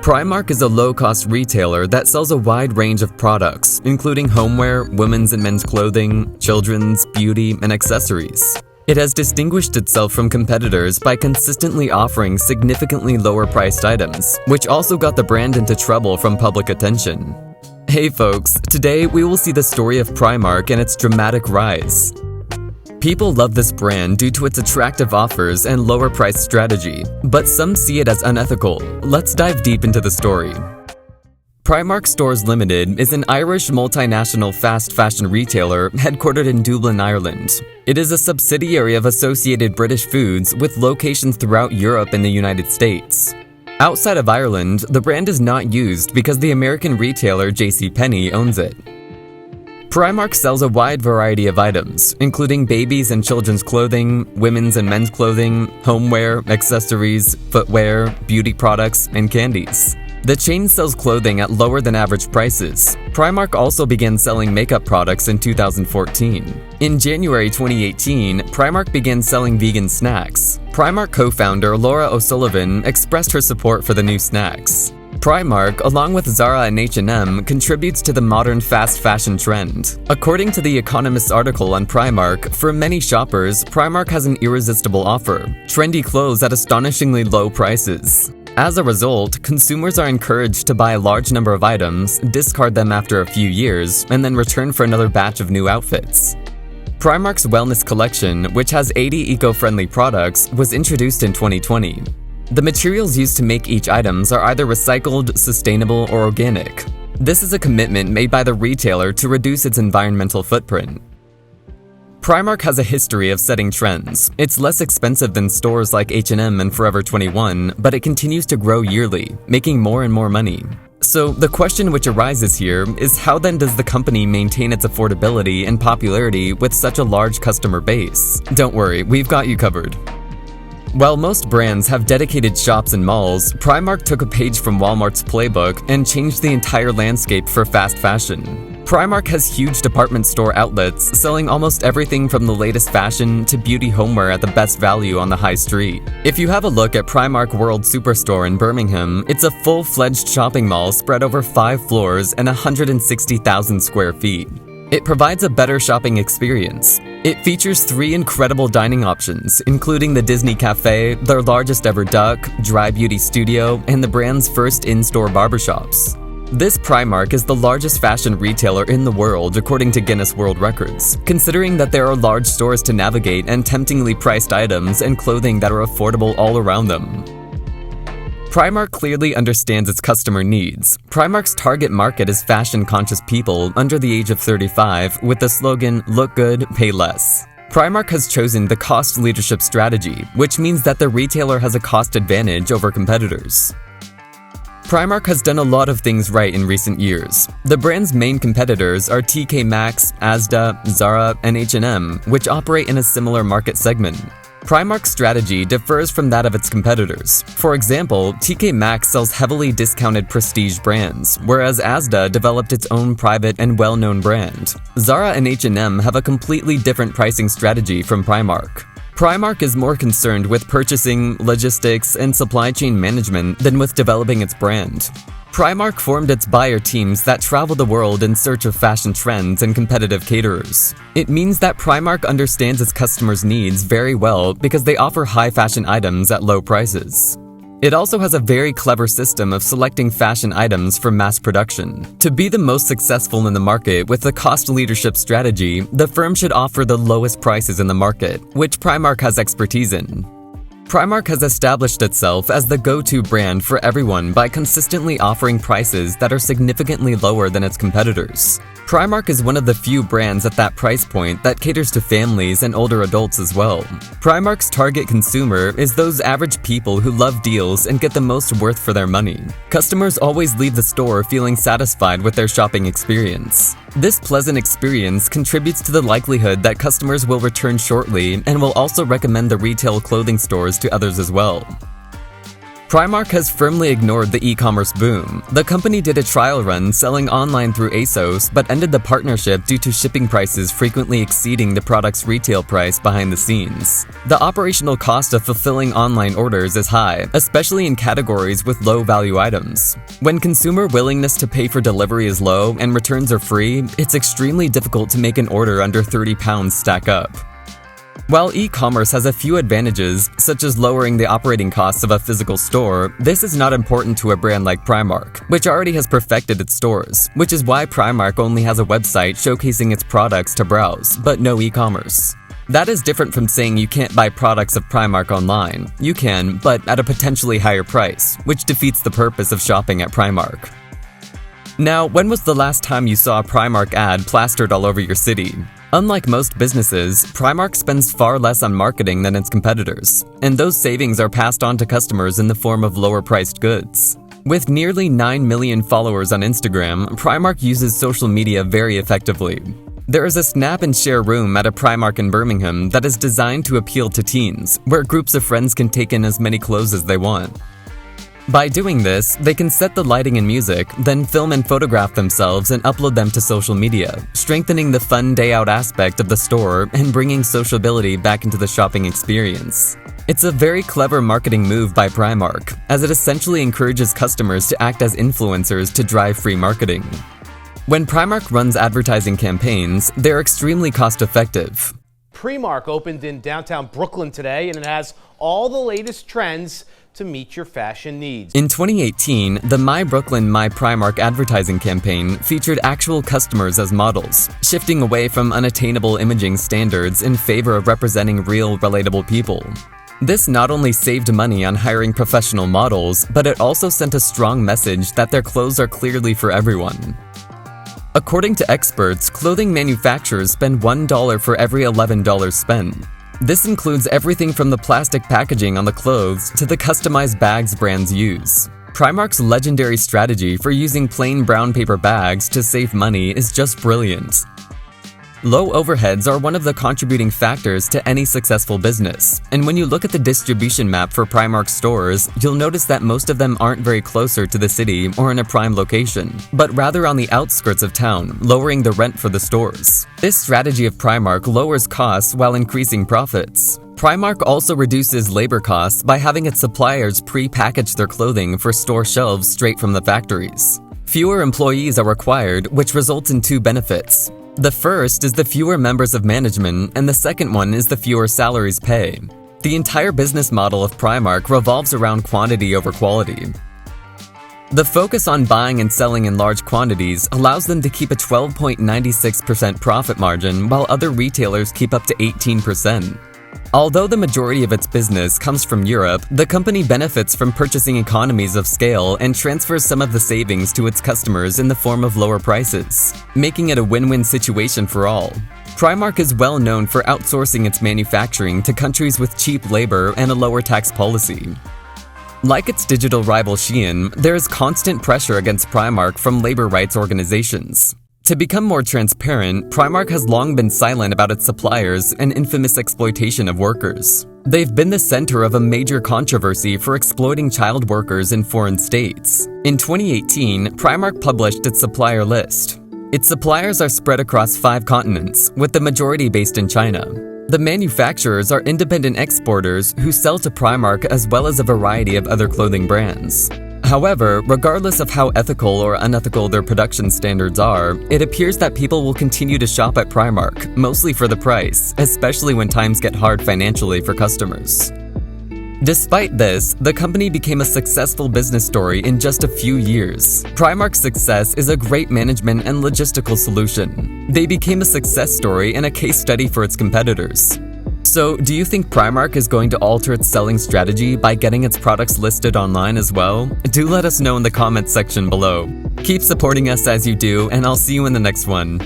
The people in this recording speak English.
Primark is a low-cost retailer that sells a wide range of products, including homeware, women's and men's clothing, children's, beauty, and accessories. It has distinguished itself from competitors by consistently offering significantly lower-priced items, which also got the brand into trouble from public attention. Hey folks, today we will see the story of Primark and its dramatic rise. People love this brand due to its attractive offers and lower price strategy, but some see it as unethical. Let's dive deep into the story. Primark Stores Limited is an Irish multinational fast fashion retailer headquartered in Dublin, Ireland. It is a subsidiary of Associated British Foods with locations throughout Europe and the United States. Outside of Ireland, the brand is not used because the American retailer JCPenney owns it. Primark sells a wide variety of items, including babies and children's clothing, women's and men's clothing, homeware, accessories, footwear, beauty products, and candies. The chain sells clothing at lower than average prices. Primark also began selling makeup products in 2014. In January 2018, Primark began selling vegan snacks. Primark co-founder Laura O'Sullivan expressed her support for the new snacks. Primark, along with Zara and H&M, contributes to the modern fast fashion trend. According to The Economist article on Primark, for many shoppers, Primark has an irresistible offer: trendy clothes at astonishingly low prices. As a result, consumers are encouraged to buy a large number of items, discard them after a few years, and then return for another batch of new outfits. Primark's wellness collection, which has 80 eco-friendly products, was introduced in 2020. The materials used to make each items are either recycled, sustainable, or organic. This is a commitment made by the retailer to reduce its environmental footprint. Primark has a history of setting trends. It's less expensive than stores like H&M and Forever 21, but it continues to grow yearly, making more and more money. So the question which arises here is, how then does the company maintain its affordability and popularity with such a large customer base? Don't worry, we've got you covered. While most brands have dedicated shops and malls, Primark took a page from Walmart's playbook and changed the entire landscape for fast fashion. Primark has huge department store outlets selling almost everything from the latest fashion to beauty homeware at the best value on the high street. If you have a look at Primark World Superstore in Birmingham, it's a full-fledged shopping mall spread over 5 floors and 160,000 square feet. It provides a better shopping experience. It features 3 incredible dining options, including the Disney Cafe, their largest ever duck, dry beauty studio, and the brand's first in-store barbershops. This Primark is the largest fashion retailer in the world according to Guinness World Records, considering that there are large stores to navigate and temptingly priced items and clothing that are affordable all around them. Primark clearly understands its customer needs. Primark's target market is fashion-conscious people under the age of 35 with the slogan, "Look good, pay less." Primark has chosen the cost leadership strategy, which means that the retailer has a cost advantage over competitors. Primark has done a lot of things right in recent years. The brand's main competitors are TK Maxx, Asda, Zara, and H&M, which operate in a similar market segment. Primark's strategy differs from that of its competitors. For example, TK Maxx sells heavily discounted prestige brands, whereas Asda developed its own private and well-known brand. Zara and H&M have a completely different pricing strategy from Primark. Primark is more concerned with purchasing, logistics, and supply chain management than with developing its brand. Primark formed its buyer teams that travel the world in search of fashion trends and competitive caterers. It means that Primark understands its customers' needs very well because they offer high fashion items at low prices. It also has a very clever system of selecting fashion items for mass production. To be the most successful in the market with the cost leadership strategy, the firm should offer the lowest prices in the market, which Primark has expertise in. Primark has established itself as the go-to brand for everyone by consistently offering prices that are significantly lower than its competitors. Primark is one of the few brands at that price point that caters to families and older adults as well. Primark's target consumer is those average people who love deals and get the most worth for their money. Customers always leave the store feeling satisfied with their shopping experience. This pleasant experience contributes to the likelihood that customers will return shortly and will also recommend the retail clothing stores to others as well. Primark has firmly ignored the e-commerce boom. The company did a trial run selling online through ASOS, but ended the partnership due to shipping prices frequently exceeding the product's retail price behind the scenes. The operational cost of fulfilling online orders is high, especially in categories with low-value items. When consumer willingness to pay for delivery is low and returns are free, it's extremely difficult to make an order under £30 stack up. While e-commerce has a few advantages, such as lowering the operating costs of a physical store, this is not important to a brand like Primark, which already has perfected its stores, which is why Primark only has a website showcasing its products to browse, but no e-commerce. That is different from saying you can't buy products of Primark online. You can, but at a potentially higher price, which defeats the purpose of shopping at Primark. Now, when was the last time you saw a Primark ad plastered all over your city? Unlike most businesses, Primark spends far less on marketing than its competitors, and those savings are passed on to customers in the form of lower-priced goods. With nearly 9 million followers on Instagram, Primark uses social media very effectively. There is a snap and share room at a Primark in Birmingham that is designed to appeal to teens, where groups of friends can take in as many clothes as they want. By doing this, they can set the lighting and music, then film and photograph themselves and upload them to social media, strengthening the fun day-out aspect of the store and bringing sociability back into the shopping experience. It's a very clever marketing move by Primark, as it essentially encourages customers to act as influencers to drive free marketing. When Primark runs advertising campaigns, they're extremely cost-effective. Primark opened in downtown Brooklyn today, and it has all the latest trends to meet your fashion needs. In 2018, the My Brooklyn, My Primark advertising campaign featured actual customers as models, shifting away from unattainable imaging standards in favor of representing real, relatable people. This not only saved money on hiring professional models, but it also sent a strong message that their clothes are clearly for everyone. According to experts, clothing manufacturers spend $1 for every $11 spent. This includes everything from the plastic packaging on the clothes to the customized bags brands use. Primark's legendary strategy for using plain brown paper bags to save money is just brilliant. Low overheads are one of the contributing factors to any successful business, and when you look at the distribution map for Primark stores, you'll notice that most of them aren't very closer to the city or in a prime location, but rather on the outskirts of town, lowering the rent for the stores. This strategy of Primark lowers costs while increasing profits. Primark also reduces labor costs by having its suppliers pre-package their clothing for store shelves straight from the factories. Fewer employees are required, which results in two benefits. The first is the fewer members of management, and the second one is the fewer salaries paid. The entire business model of Primark revolves around quantity over quality. The focus on buying and selling in large quantities allows them to keep a 12.96% profit margin, while other retailers keep up to 18%. Although the majority of its business comes from Europe, the company benefits from purchasing economies of scale and transfers some of the savings to its customers in the form of lower prices, making it a win-win situation for all. Primark is well known for outsourcing its manufacturing to countries with cheap labor and a lower tax policy. Like its digital rival Shein, there is constant pressure against Primark from labor rights organizations. To become more transparent, Primark has long been silent about its suppliers and infamous exploitation of workers. They've been the center of a major controversy for exploiting child workers in foreign states. In 2018, Primark published its supplier list. Its suppliers are spread across 5 continents, with the majority based in China. The manufacturers are independent exporters who sell to Primark as well as a variety of other clothing brands. However, regardless of how ethical or unethical their production standards are, it appears that people will continue to shop at Primark, mostly for the price, especially when times get hard financially for customers. Despite this, the company became a successful business story in just a few years. Primark's success is a great management and logistical solution. They became a success story and a case study for its competitors. So, do you think Primark is going to alter its selling strategy by getting its products listed online as well? Do let us know in the comments section below. Keep supporting us as you do, and I'll see you in the next one.